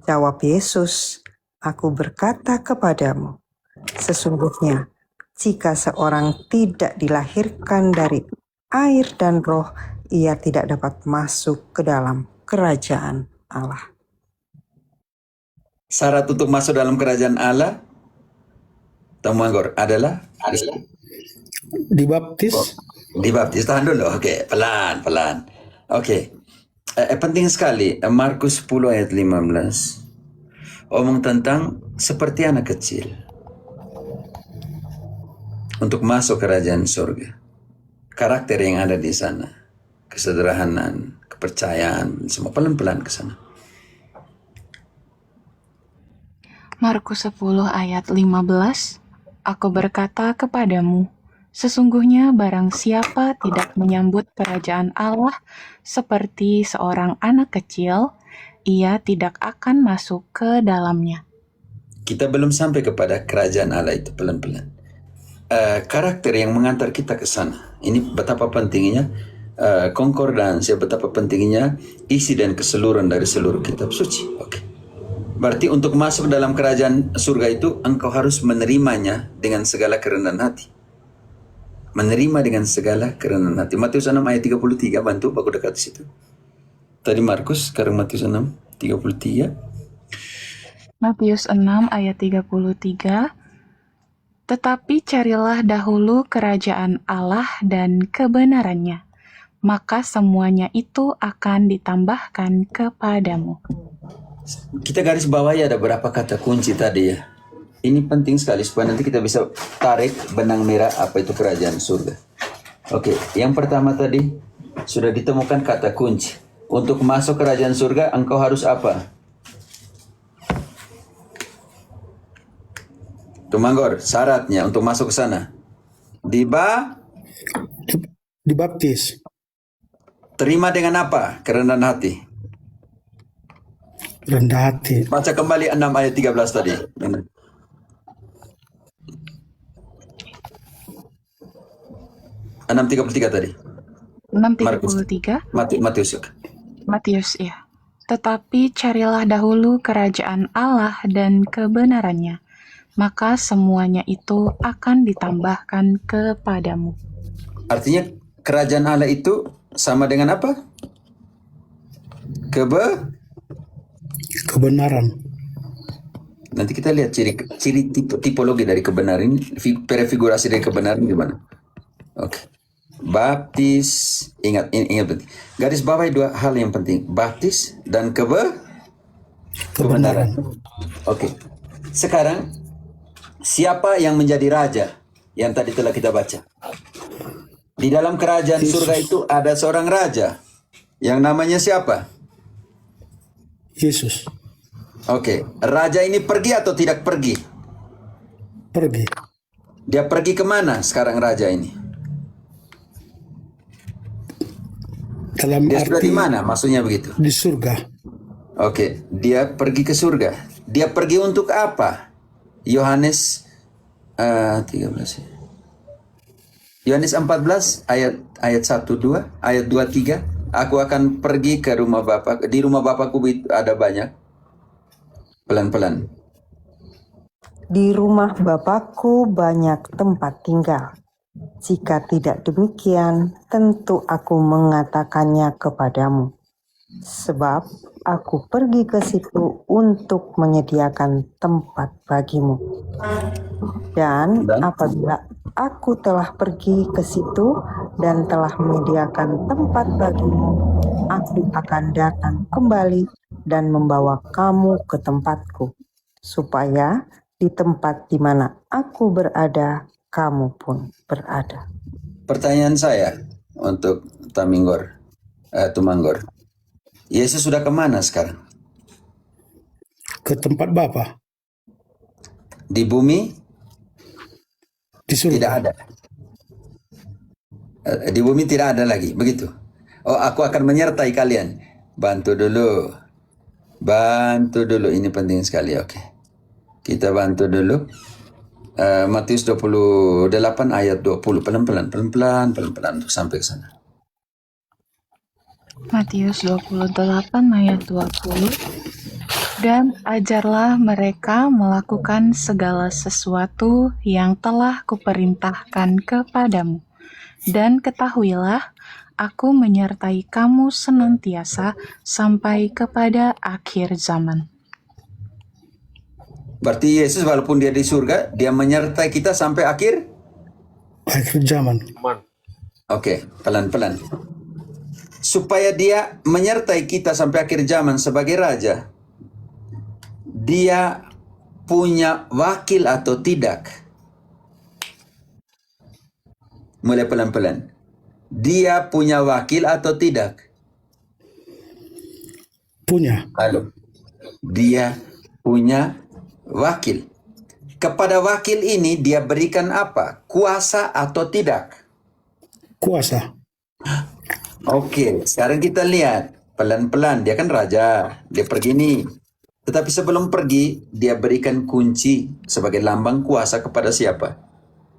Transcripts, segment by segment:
Jawab Yesus, "Aku berkata kepadamu, sesungguhnya jika seorang tidak dilahirkan dari air dan roh, ia tidak dapat masuk ke dalam kerajaan Allah." Syarat untuk masuk dalam kerajaan Allah, Tumanggor, adalah Dibaptis. dibaptis. Tahan dulu, oke, pelan-pelan. Oke, penting sekali, Markus 10 ayat 15. Omong tentang seperti anak kecil untuk masuk kerajaan surga. Karakter yang ada di sana, kesederhanaan, kepercayaan, semua pelan-pelan ke sana. Markus 10 ayat 15, Aku berkata kepadamu, sesungguhnya barang siapa tidak menyambut kerajaan Allah seperti seorang anak kecil, ia tidak akan masuk ke dalamnya. Kita belum sampai kepada kerajaan Allah itu, pelan-pelan. Karakter yang mengantar kita ke sana. Ini betapa pentingnya konkordansi, betapa pentingnya isi dan keseluruhan dari seluruh kitab suci. Oke. Berarti untuk masuk dalam kerajaan surga itu, engkau harus menerimanya dengan segala kerendahan hati. Menerima dengan segala kerendahan hati. Matius 6 ayat 33, bantu, baku dekat di situ. Tadi Markus, sekarang Matius 6, 33. Matius 6 ayat 33, Tetapi carilah dahulu kerajaan Allah dan kebenarannya, maka semuanya itu akan ditambahkan kepadamu. Kita garis bawahi ada berapa kata kunci tadi ya. Ini penting sekali supaya nanti kita bisa tarik benang merah apa itu kerajaan surga. Oke, yang pertama tadi sudah ditemukan kata kunci. Untuk masuk kerajaan surga engkau harus apa? Tumanggor, syaratnya untuk masuk ke sana. Dibaptis. Terima dengan apa? Kerendahan hati. Rendah hati. Baca kembali 6 ayat 13 tadi. 6:33 tadi. 6:33. Matius. Matius, ya. Tetapi carilah dahulu kerajaan Allah dan kebenarannya, maka semuanya itu akan ditambahkan kepadamu. Artinya kerajaan Allah itu sama dengan apa? Kebenaran. Nanti kita lihat ciri tipologi dari kebenaran ini, prefigurasi dari kebenaran gimana? Oke. Baptis, ingat penting. Garis bawahi dua hal yang penting, baptis dan kebenaran. Oke. Sekarang siapa yang menjadi raja yang tadi telah kita baca? Di dalam kerajaan surga itu ada seorang raja yang namanya siapa? Yesus. Oke, raja ini pergi atau tidak pergi? Pergi. Dia pergi kemana sekarang raja ini? Dalam Dia sudah arti di mana? Maksudnya begitu. di surga. Oke, dia pergi ke surga. Dia pergi untuk apa? Yohanes 13. Yohanes 14 ayat 1 2, ayat 2 3. Aku akan pergi ke rumah Bapa. Di rumah Bapakku ada banyak. Pelan-pelan. Di rumah Bapakku banyak tempat tinggal. Jika tidak demikian, tentu aku mengatakannya kepadamu. Sebab aku pergi ke situ untuk menyediakan tempat bagimu. Dan apabila aku telah pergi ke situ dan telah menyediakan tempat bagimu, aku akan datang kembali dan membawa kamu ke tempatku, supaya di tempat di mana aku berada, kamu pun berada. Pertanyaan saya untuk Tumanggor. Yesus sudah kemana sekarang? Ke tempat Bapa. Di bumi? Di surga. Tidak ada. Di bumi tidak ada lagi, begitu. Oh, aku akan menyertai kalian. Bantu dulu, ini penting sekali. Oke, kita bantu dulu. Matius 28 ayat 20, pelan-pelan untuk sampai ke sana. Matius 28 ayat 20. Dan ajarlah mereka melakukan segala sesuatu yang telah kuperintahkan kepadamu. Dan ketahuilah, aku menyertai kamu senantiasa sampai kepada akhir zaman. Berarti Yesus walaupun dia di surga, dia menyertai kita sampai akhir? Akhir zaman. Oke, pelan-pelan. Supaya dia menyertai kita sampai akhir zaman sebagai raja, dia punya wakil atau tidak? Mulai pelan-pelan. Dia punya wakil atau tidak? Punya. Halo. Dia punya wakil. Kepada wakil ini dia berikan apa? Kuasa atau tidak? Kuasa. Oke, sekarang kita lihat pelan-pelan. Dia kan raja, dia pergi nih. Tetapi sebelum pergi, dia berikan kunci sebagai lambang kuasa kepada siapa?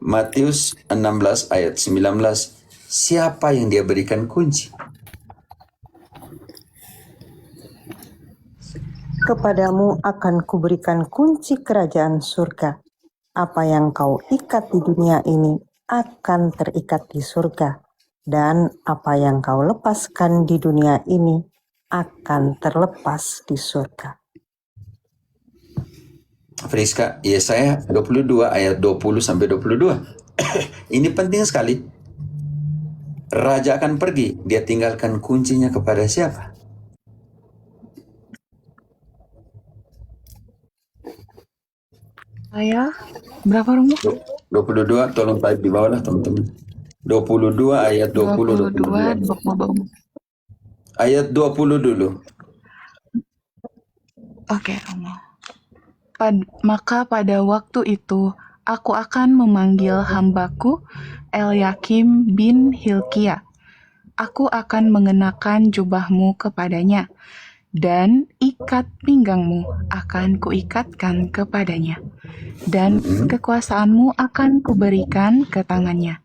Matius 16 ayat 19. Siapa yang dia berikan kunci? Kepadamu akan kuberikan kunci kerajaan surga. Apa yang kau ikat di dunia ini akan terikat di surga. Dan apa yang kau lepaskan di dunia ini akan terlepas di surga. Friska, Yesaya 22 ayat 20 sampai 22. Ini penting sekali. Raja akan pergi, dia tinggalkan kuncinya kepada siapa? Saya, berapa rumah? 22, tolong type di bawah lah teman-teman. 22 ayat 20. 22, 20. Ayat 20 dulu. Oke, Romo. Maka pada waktu itu aku akan memanggil hambaku Eliakim bin Hilkia. Aku akan mengenakan jubahmu kepadanya, dan ikat pinggangmu akan kuikatkan kepadanya, dan kekuasaanmu akan kuberikan ke tangannya.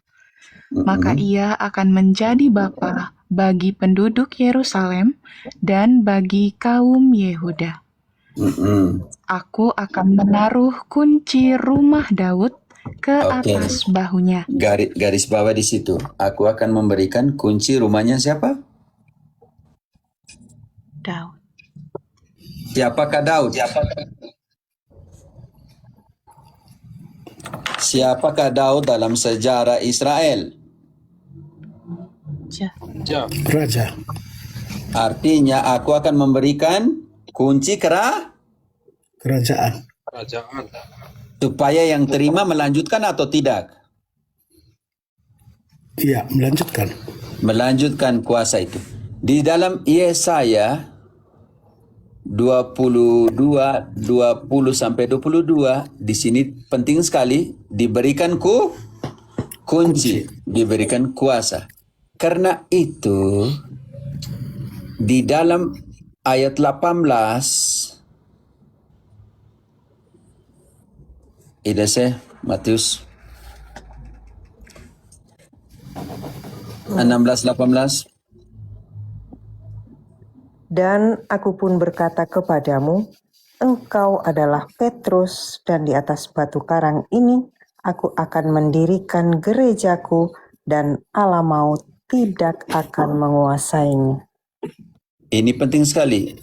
Maka ia akan menjadi bapa bagi penduduk Yerusalem dan bagi kaum Yehuda. Aku akan menaruh kunci rumah Daud ke atas bahunya. Garis bawah di situ. Aku akan memberikan kunci rumahnya siapa? Daud. Siapakah Daud? Siapakah Daud dalam sejarah Israel? Raja. Artinya aku akan memberikan kunci Kerajaan. supaya yang terima melanjutkan atau tidak? Iya, melanjutkan. Melanjutkan kuasa itu. Di dalam Yesaya 22, 20 sampai 22, di sini penting sekali diberikan kunci, diberikan kuasa. Karena itu di dalam ayat 18 ini saya Matius 16-18. Dan aku pun berkata kepadamu, engkau adalah Petrus, dan di atas batu karang ini aku akan mendirikan gerejaku, dan alam maut tidak akan menguasainya. Ini penting sekali.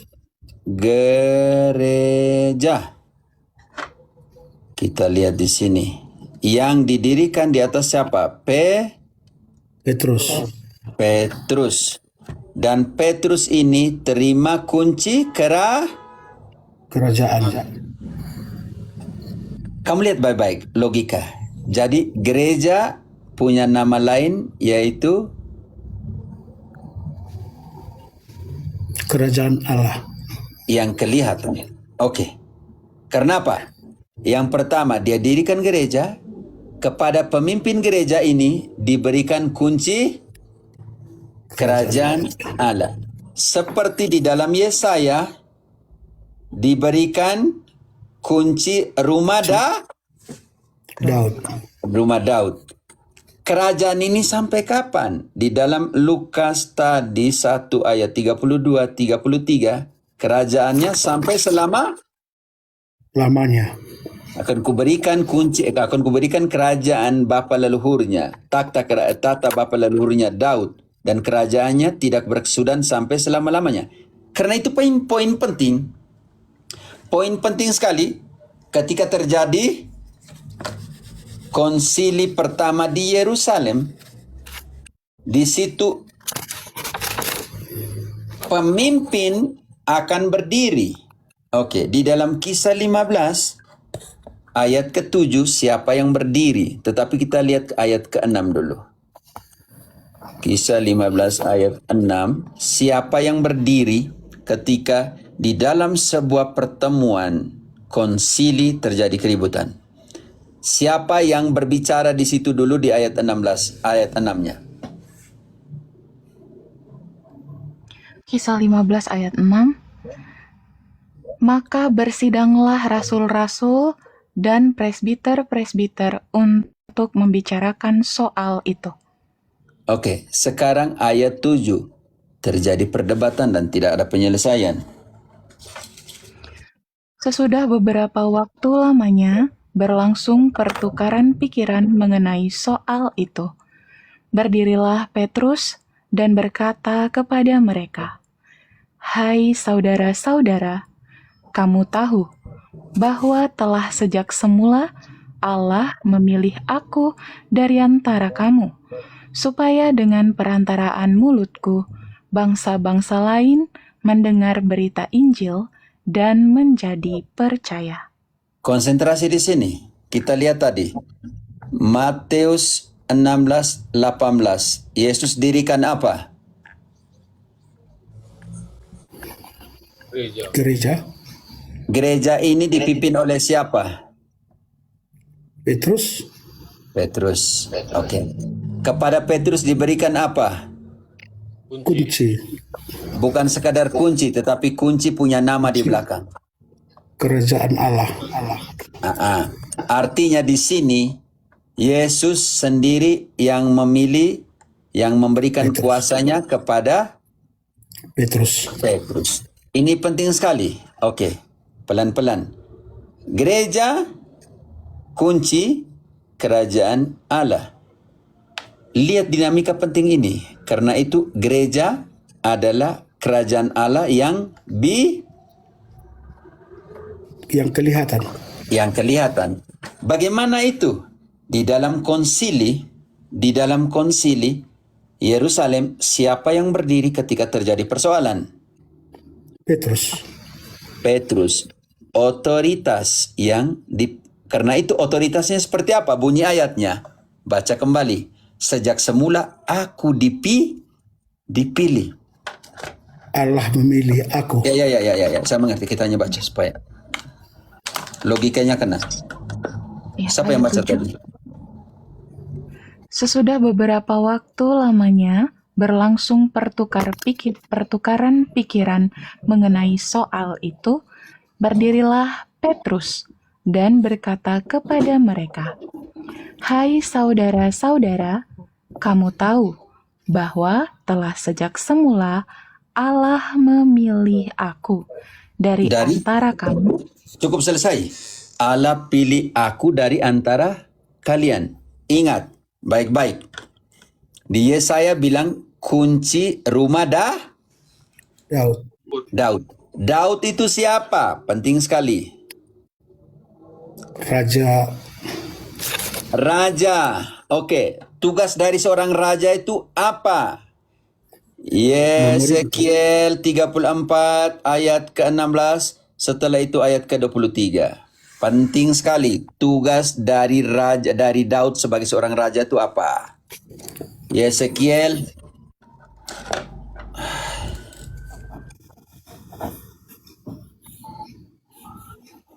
Gereja. Kita lihat di sini. Yang didirikan di atas siapa? Petrus. Petrus. Dan Petrus ini terima kunci Kerajaan. Kamu lihat baik-baik logika. Jadi gereja punya nama lain yaitu Kerajaan Allah. yang kelihatan. Oke. Karena apa? Yang pertama, dia dirikan gereja. Kepada pemimpin gereja ini diberikan kunci kerajaan Allah. Seperti di dalam Yesaya diberikan kunci rumah Daud. Daud. Kerajaan ini sampai kapan? Di dalam Lukas tadi 1 ayat 32-33 kerajaannya sampai lamanya. akan kuberikan kerajaan bapa leluhurnya, tata bapa leluhurnya Daud, dan kerajaannya tidak berkesudahan sampai selama-lamanya. Karena itu poin penting sekali ketika terjadi konsili pertama di Yerusalem. Di situ pemimpin akan berdiri. Oke, di dalam Kisah 15 ayat ke-7 siapa yang berdiri? Tetapi kita lihat ayat ke-6 dulu. Kisah 15 ayat 6, siapa yang berdiri ketika di dalam sebuah pertemuan konsili terjadi keributan? Siapa yang berbicara di situ dulu di ayat 16, ayat 6-nya? Kisah 15 ayat 6. Maka bersidanglah rasul-rasul dan presbiter-presbiter untuk membicarakan soal itu. Oke, sekarang ayat 7. Terjadi perdebatan dan tidak ada penyelesaian. Sesudah beberapa waktu lamanya, berlangsung pertukaran pikiran mengenai soal itu. Berdirilah Petrus dan berkata kepada mereka, "Hai saudara-saudara, kamu tahu bahwa telah sejak semula Allah memilih aku dari antara kamu, supaya dengan perantaraan mulutku, bangsa-bangsa lain mendengar berita Injil dan menjadi percaya." Konsentrasi di sini. Kita lihat tadi. Matius 16:18. Yesus dirikan apa? Gereja. Gereja ini dipimpin oleh siapa? Petrus. Petrus. Oke. Kepada Petrus diberikan apa? Kunci. Bukan sekadar kunci, tetapi kunci punya nama di belakang. Kerajaan Allah. Artinya di sini Yesus sendiri yang memilih, yang memberikan kuasanya kepada Petrus. Ini penting sekali. Oke, pelan-pelan. Gereja, kunci, kerajaan Allah. Lihat dinamika penting ini. Karena itu gereja adalah kerajaan Allah yang kelihatan. Yang kelihatan. Bagaimana itu? Di dalam konsili Yerusalem, siapa yang berdiri ketika terjadi persoalan? Petrus. Otoritas karena itu otoritasnya seperti apa? Bunyi ayatnya. Baca kembali. Sejak semula aku dipilih. Allah memilih aku. Ya. Saya mengerti. Kita hanya baca supaya logikanya kena. Ya, Siapa yang baca ayat 7. tadi? Sesudah beberapa waktu lamanya, berlangsung pertukaran pikiran mengenai soal itu, berdirilah Petrus dan berkata kepada mereka, "Hai saudara-saudara, kamu tahu bahwa telah sejak semula Allah memilih aku dari antara kamu." Cukup selesai. Allah pilih aku dari antara kalian. Ingat, baik-baik. Di Yesaya bilang kunci rumah Daud. Daud itu siapa? Penting sekali. Raja. Oke. Tugas dari seorang raja itu apa? Yesekiel 34 ayat ke-16. Setelah itu ayat ke-23. Penting sekali. Tugas dari Daud sebagai seorang raja itu apa? Yesekiel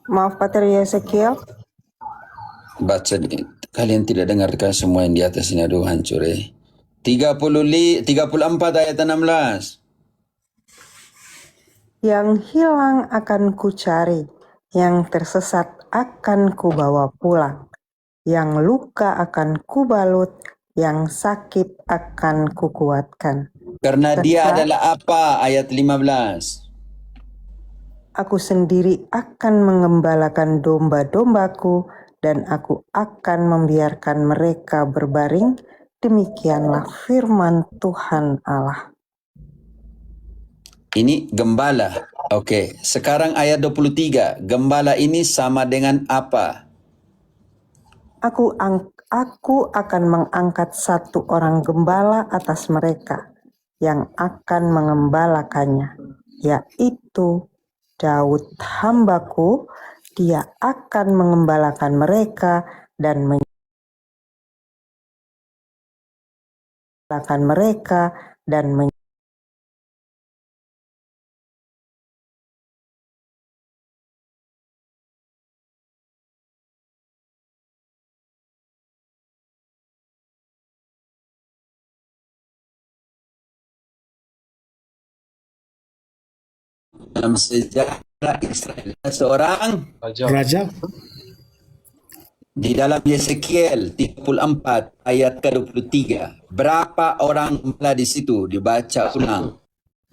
Maaf, Pater Yesekiel. baca, kalian tidak dengarkah semua yang di atas ini? Aduh, hancur 34 ayat 16. Yang hilang akan kucari, yang tersesat akan kubawa pulang, yang luka akan kubalut, yang sakit akan kukuatkan. Karena dia adalah apa? Ayat 15. Aku sendiri akan mengembalakan domba-dombaku dan aku akan membiarkan mereka berbaring. Demikianlah firman Tuhan Allah. Ini gembala. Oke, sekarang ayat 23. Gembala ini sama dengan apa? Aku akan mengangkat satu orang gembala atas mereka yang akan mengembalakannya, yaitu Daud hambaku. Dia akan mengembalakan mereka dan Dalam sejarah Israel, seorang Raja di dalam Yesekiel 34 ayat ke-23. Berapa orang gembala di situ? Dibaca ulang.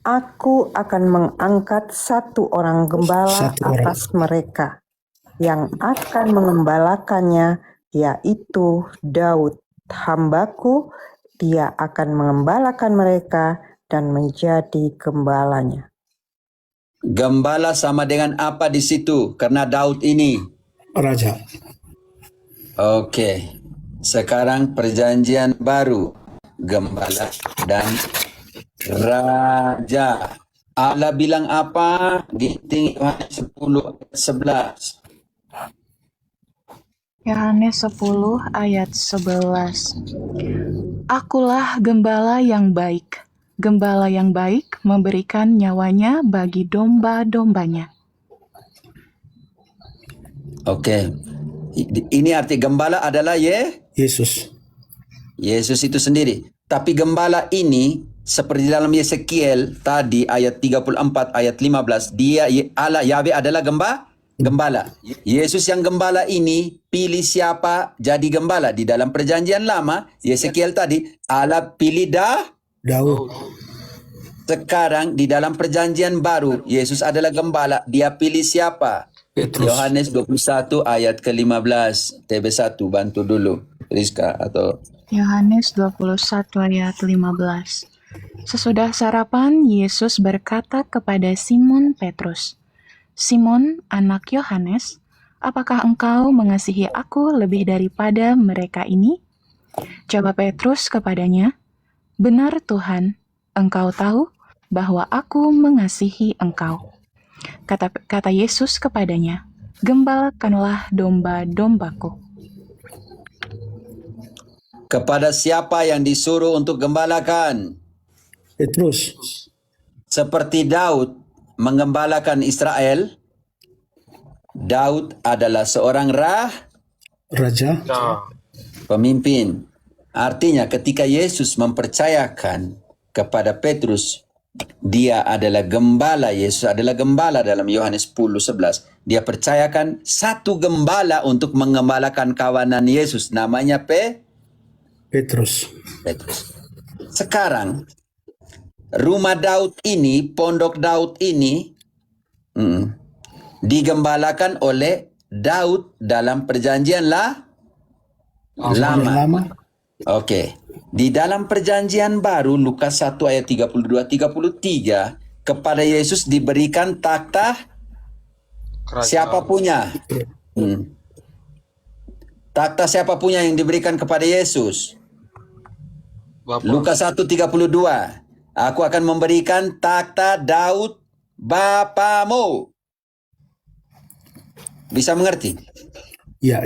Aku akan mengangkat satu orang gembala Satu orang. atas mereka yang akan mengembalakannya, yaitu Daud hambaku. Dia akan mengembalakan mereka dan menjadi gembalanya. Gembala sama dengan apa di situ? Karena Daud ini. Raja. Oke. Sekarang perjanjian baru. Gembala dan raja. Allah bilang apa? Di Yohanes 10 ayat 11. Yohanes 10 ayat 11. Akulah gembala yang baik. Gembala yang baik memberikan nyawanya bagi domba-dombanya. Oke. Ini arti gembala adalah Yesus. Yesus itu sendiri. Tapi gembala ini seperti dalam Yesekiel tadi ayat 34 ayat 15, dia Allah Yahweh adalah gembala. Yesus yang gembala ini pilih siapa jadi gembala di dalam perjanjian lama. Yesekiel tadi Allah pilih Daud. Sekarang di dalam perjanjian baru Yesus adalah gembala, dia pilih siapa? Petrus. Yohanes 21 ayat ke-15. TB1 bantu dulu Rizka atau Yohanes 21 ayat 15. Sesudah sarapan, Yesus berkata kepada Simon Petrus, "Simon, anak Yohanes, apakah engkau mengasihi aku lebih daripada mereka ini?" Jawab Petrus kepadanya, "Benar Tuhan, engkau tahu bahwa aku mengasihi engkau." Kata Yesus kepadanya, "Gembalakanlah domba-dombaku." kepada siapa yang disuruh untuk gembalakan? Petrus. Seperti Daud menggembalakan Israel, Daud adalah seorang Raja. pemimpin. Artinya ketika Yesus mempercayakan kepada Petrus, dia adalah gembala. Yesus adalah gembala dalam Yohanes 10:11. Dia percayakan satu gembala untuk mengembalakan kawanan Yesus. Namanya Petrus. Petrus. Sekarang rumah Daud ini, pondok Daud ini digembalakan oleh Daud dalam perjanjian lama. Oke. Di dalam perjanjian baru Lukas 1 ayat 32-33, kepada Yesus diberikan takhta siapa punya? Takhta siapa punya yang diberikan kepada Yesus? Lukas 1:32. Aku akan memberikan takhta Daud bapamu. Bisa mengerti? Ya,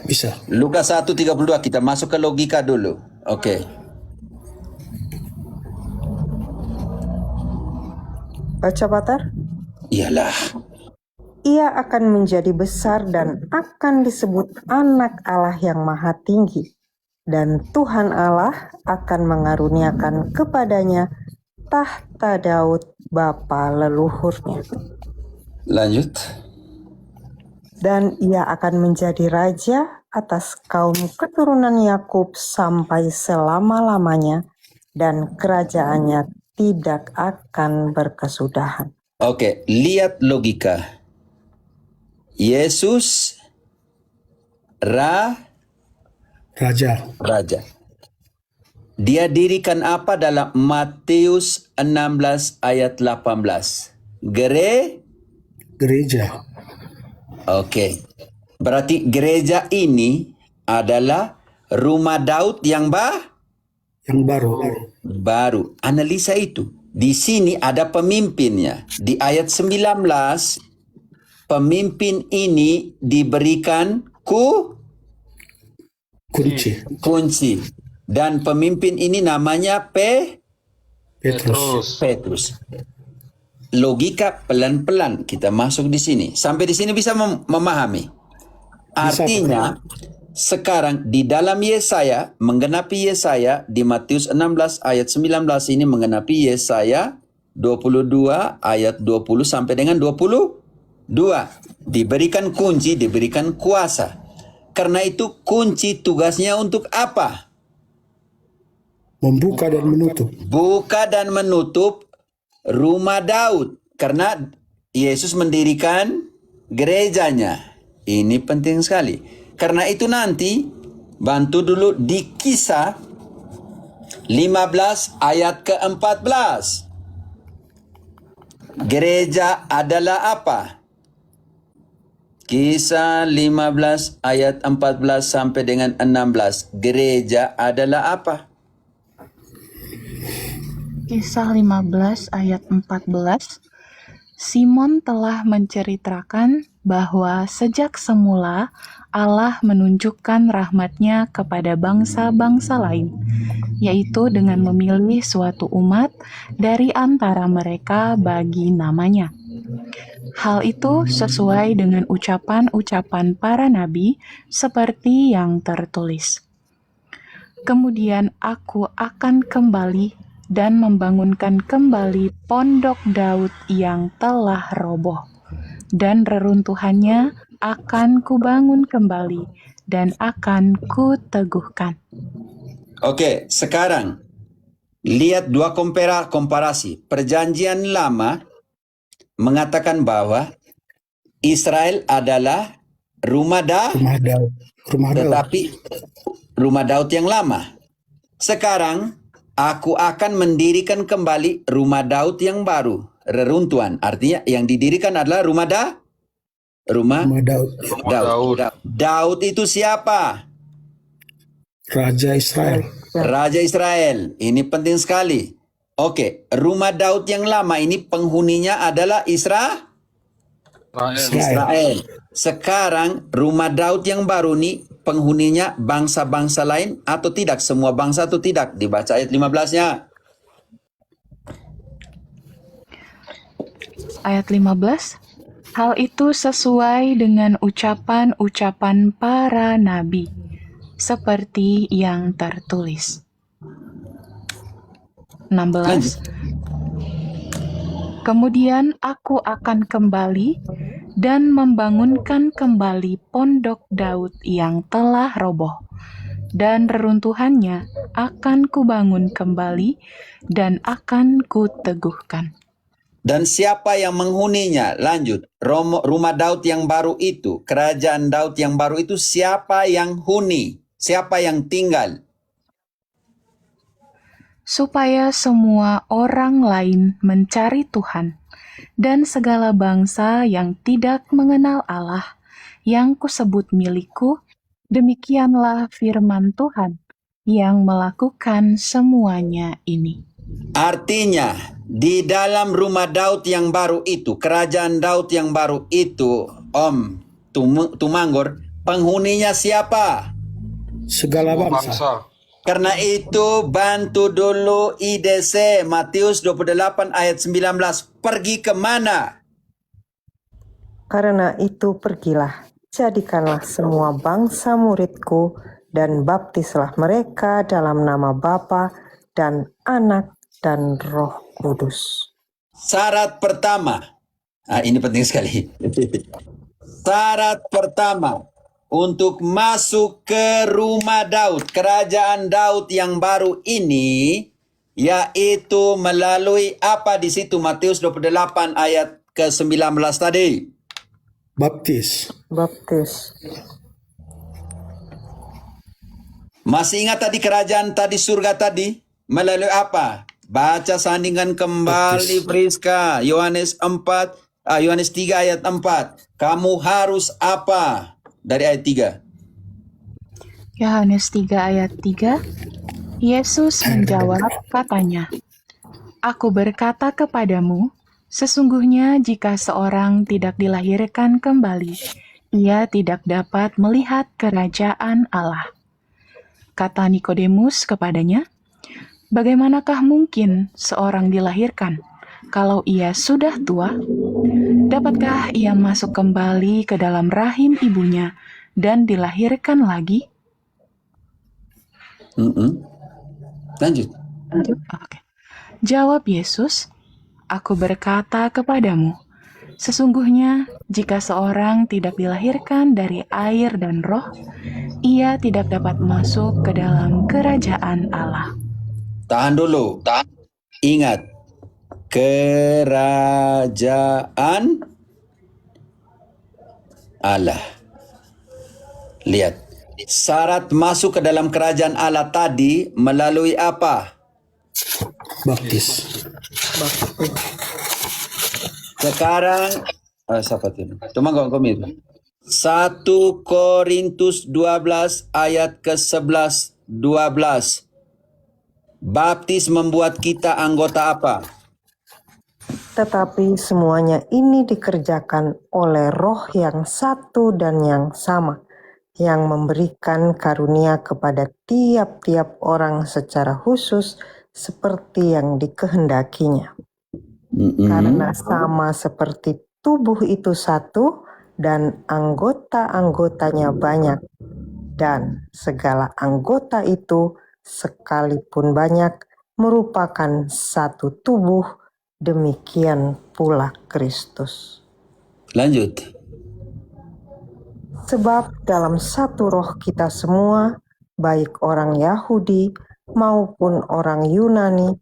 bisa. Lukas 1:32, kita masuk ke logika dulu. Oke. Baca Patar. Iyalah. Ia akan menjadi besar dan akan disebut anak Allah yang maha tinggi. Dan Tuhan Allah akan mengaruniakan kepadanya tahta Daud bapa leluhurnya. Lanjut. Dan ia akan menjadi raja atas kaum keturunan Yakub sampai selama-lamanya, dan kerajaannya tidak akan berkesudahan. Oke, lihat logika. Yesus Raja. raja. Dia dirikan apa dalam Matius 16 ayat 18? Gereja. Oke. Berarti gereja ini adalah rumah Daud yang Yang baru. baru. Analisa itu. Di sini ada pemimpinnya. Di ayat 19, pemimpin ini diberikan kunci. Dan pemimpin ini namanya Petrus. Petrus. Logika pelan-pelan kita masuk di sini. Sampai di sini bisa memahami. Artinya sekarang di dalam Yesaya, menggenapi Yesaya di Matius 16 ayat 19 ini menggenapi Yesaya 22 ayat 20 sampai dengan 22. Diberikan kunci, diberikan kuasa. Karena itu kunci tugasnya untuk apa? Membuka dan menutup. Buka dan menutup rumah Daud. Karena Yesus mendirikan gerejanya. Ini penting sekali. Karena itu nanti bantu dulu di Kisah 15 ayat ke-14. Gereja adalah apa? Kisah 15 ayat 14 sampai dengan 16. Gereja adalah apa? Kisah 15 ayat 14, Simon telah menceritakan bahwa sejak semula Allah menunjukkan rahmat-Nya kepada bangsa-bangsa lain, yaitu dengan memilih suatu umat dari antara mereka bagi namanya. Hal itu sesuai dengan ucapan-ucapan para nabi seperti yang tertulis. Kemudian aku akan kembali dan membangunkan kembali pondok Daud yang telah roboh, dan reruntuhannya akan kubangun kembali dan akan kuteguhkan. Oke, sekarang lihat dua komparasi. Perjanjian Lama mengatakan bahwa Israel adalah rumah Daud, tetapi rumah Daud yang lama. Sekarang aku akan mendirikan kembali rumah Daud yang baru. Reruntuhan, artinya yang didirikan adalah rumah Daud. Daud itu siapa? Raja Israel. Raja Israel. Ini penting sekali. Oke, rumah Daud yang lama ini penghuninya adalah Israel. Sekarang rumah Daud yang baru ini penghuninya bangsa-bangsa lain atau tidak? Semua bangsa atau tidak? Dibaca ayat 15-nya. Ayat 15, hal itu sesuai dengan ucapan-ucapan para nabi, seperti yang tertulis. 16, kemudian aku akan kembali dan membangunkan kembali pondok Daud yang telah roboh, dan reruntuhannya akan kubangun kembali dan akan kuteguhkan. Dan siapa yang menghuninya? Lanjut. Rumah Daud yang baru itu, kerajaan Daud yang baru itu, siapa yang huni? Siapa yang tinggal? Supaya semua orang lain mencari Tuhan, dan segala bangsa yang tidak mengenal Allah, yang kusebut milikku, demikianlah firman Tuhan, yang melakukan semuanya ini. Artinya, di dalam rumah Daud yang baru itu, kerajaan Daud yang baru itu, Om Tumanggor, penghuninya siapa? Segala bangsa. Karena itu bantu dulu IDC Matius 28 ayat 19. Pergi kemana? Karena itu pergilah, jadikanlah semua bangsa muridku, dan baptislah mereka dalam nama Bapa dan Anak dan Roh Kudus. Syarat pertama. Ini penting sekali. Syarat pertama untuk masuk ke rumah Daud, kerajaan Daud yang baru ini, Yaitu melalui apa di situ? Matius 28 ayat ke-19 tadi. Baptis. Baptis. Masih ingat tadi kerajaan tadi, surga tadi? Melalui apa? Baca sandingan kembali, Baptis. Priska. Yohanes 3 ayat 4. Kamu harus apa? Dari ayat 3. Yohanes 3 ayat 3, Yesus menjawab katanya, Aku berkata kepadamu, sesungguhnya jika seorang tidak dilahirkan kembali, ia tidak dapat melihat kerajaan Allah. Kata Nikodemus kepadanya, bagaimanakah mungkin seorang dilahirkan kalau ia sudah tua? Dapatkah ia masuk kembali ke dalam rahim ibunya dan dilahirkan lagi? Lanjut. Oke. Jawab Yesus, Aku berkata kepadamu, sesungguhnya jika seorang tidak dilahirkan dari air dan roh, ia tidak dapat masuk ke dalam kerajaan Allah. Tahan dulu. Ingat. Kerajaan Allah. Lihat. Syarat masuk ke dalam kerajaan Allah tadi melalui apa? Baptis. Sekarang siapa itu? Cuma kau 1 Korintus 12 ayat ke-11 12. Baptis membuat kita anggota apa? Tetapi semuanya ini dikerjakan oleh Roh yang satu dan yang sama, yang memberikan karunia kepada tiap-tiap orang secara khusus seperti yang dikehendakinya. Karena sama seperti tubuh itu satu dan anggota-anggotanya banyak, dan segala anggota itu sekalipun banyak merupakan satu tubuh, demikian pula Kristus. Lanjut. Sebab dalam satu roh kita semua, baik orang Yahudi maupun orang Yunani,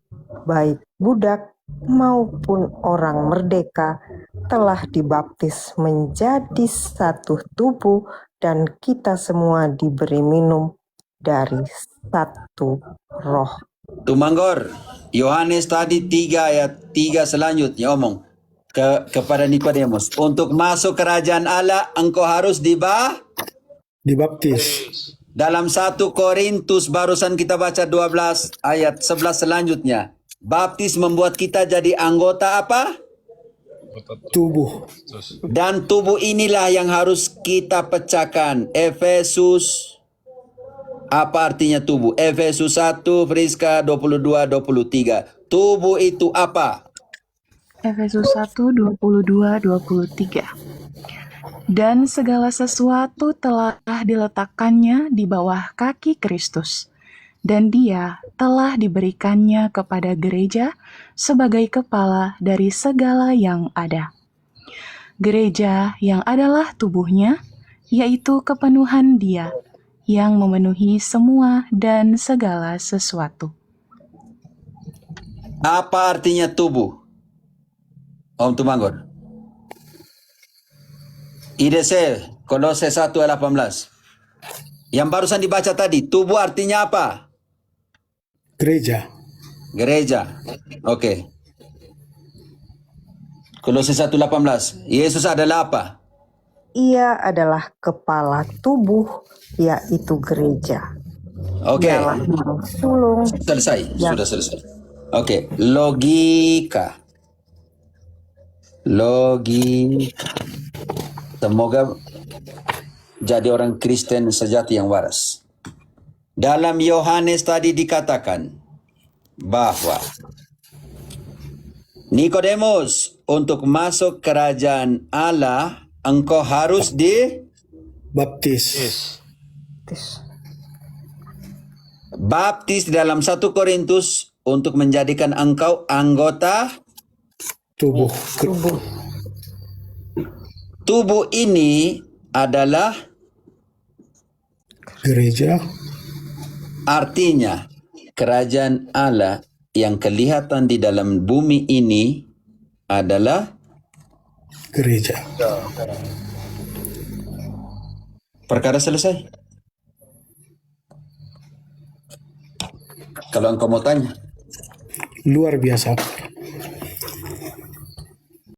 baik budak maupun orang merdeka, telah dibaptis menjadi satu tubuh, dan kita semua diberi minum dari satu roh. Tumanggor. Yohanes tadi 3 ayat 3 selanjutnya omong kepada Nikodemus, untuk masuk kerajaan Allah engkau harus Dibaptis. dalam 1 Korintus barusan kita baca 12 ayat 11 selanjutnya. Baptis membuat kita jadi anggota apa? Tubuh. Dan tubuh inilah yang harus kita pecahkan. Efesus, apa artinya tubuh? Efesus 1, Friska 22-23. Tubuh itu apa? Efesus 1, 22-23. Dan segala sesuatu telah diletakkannya di bawah kaki Kristus, dan dia telah diberikannya kepada gereja sebagai kepala dari segala yang ada. Gereja yang adalah tubuhnya, yaitu kepenuhan dia, yang memenuhi semua dan segala sesuatu. Apa artinya tubuh? Om Tumanggor. IDC, Kolose 1 ayat 18. Yang barusan dibaca tadi, tubuh artinya apa? Gereja. Gereja. Oke. Kolose 1:18. Yesus adalah apa? Ia adalah kepala tubuh, yaitu gereja. Oke. Dialah yang sulung. Selesai. Ya. Sudah selesai. Oke. Logika. Semoga jadi orang Kristen sejati yang waras. Dalam Yohanes tadi dikatakan bahwa Nikodemus, untuk masuk kerajaan Allah engkau harus Baptis. baptis dalam 1 Korintus untuk menjadikan engkau anggota Tubuh. tubuh ini adalah Gereja. artinya kerajaan Allah yang kelihatan di dalam bumi ini adalah gereja. perkara selesai. Kalau engkau mau tanya, Luar biasa.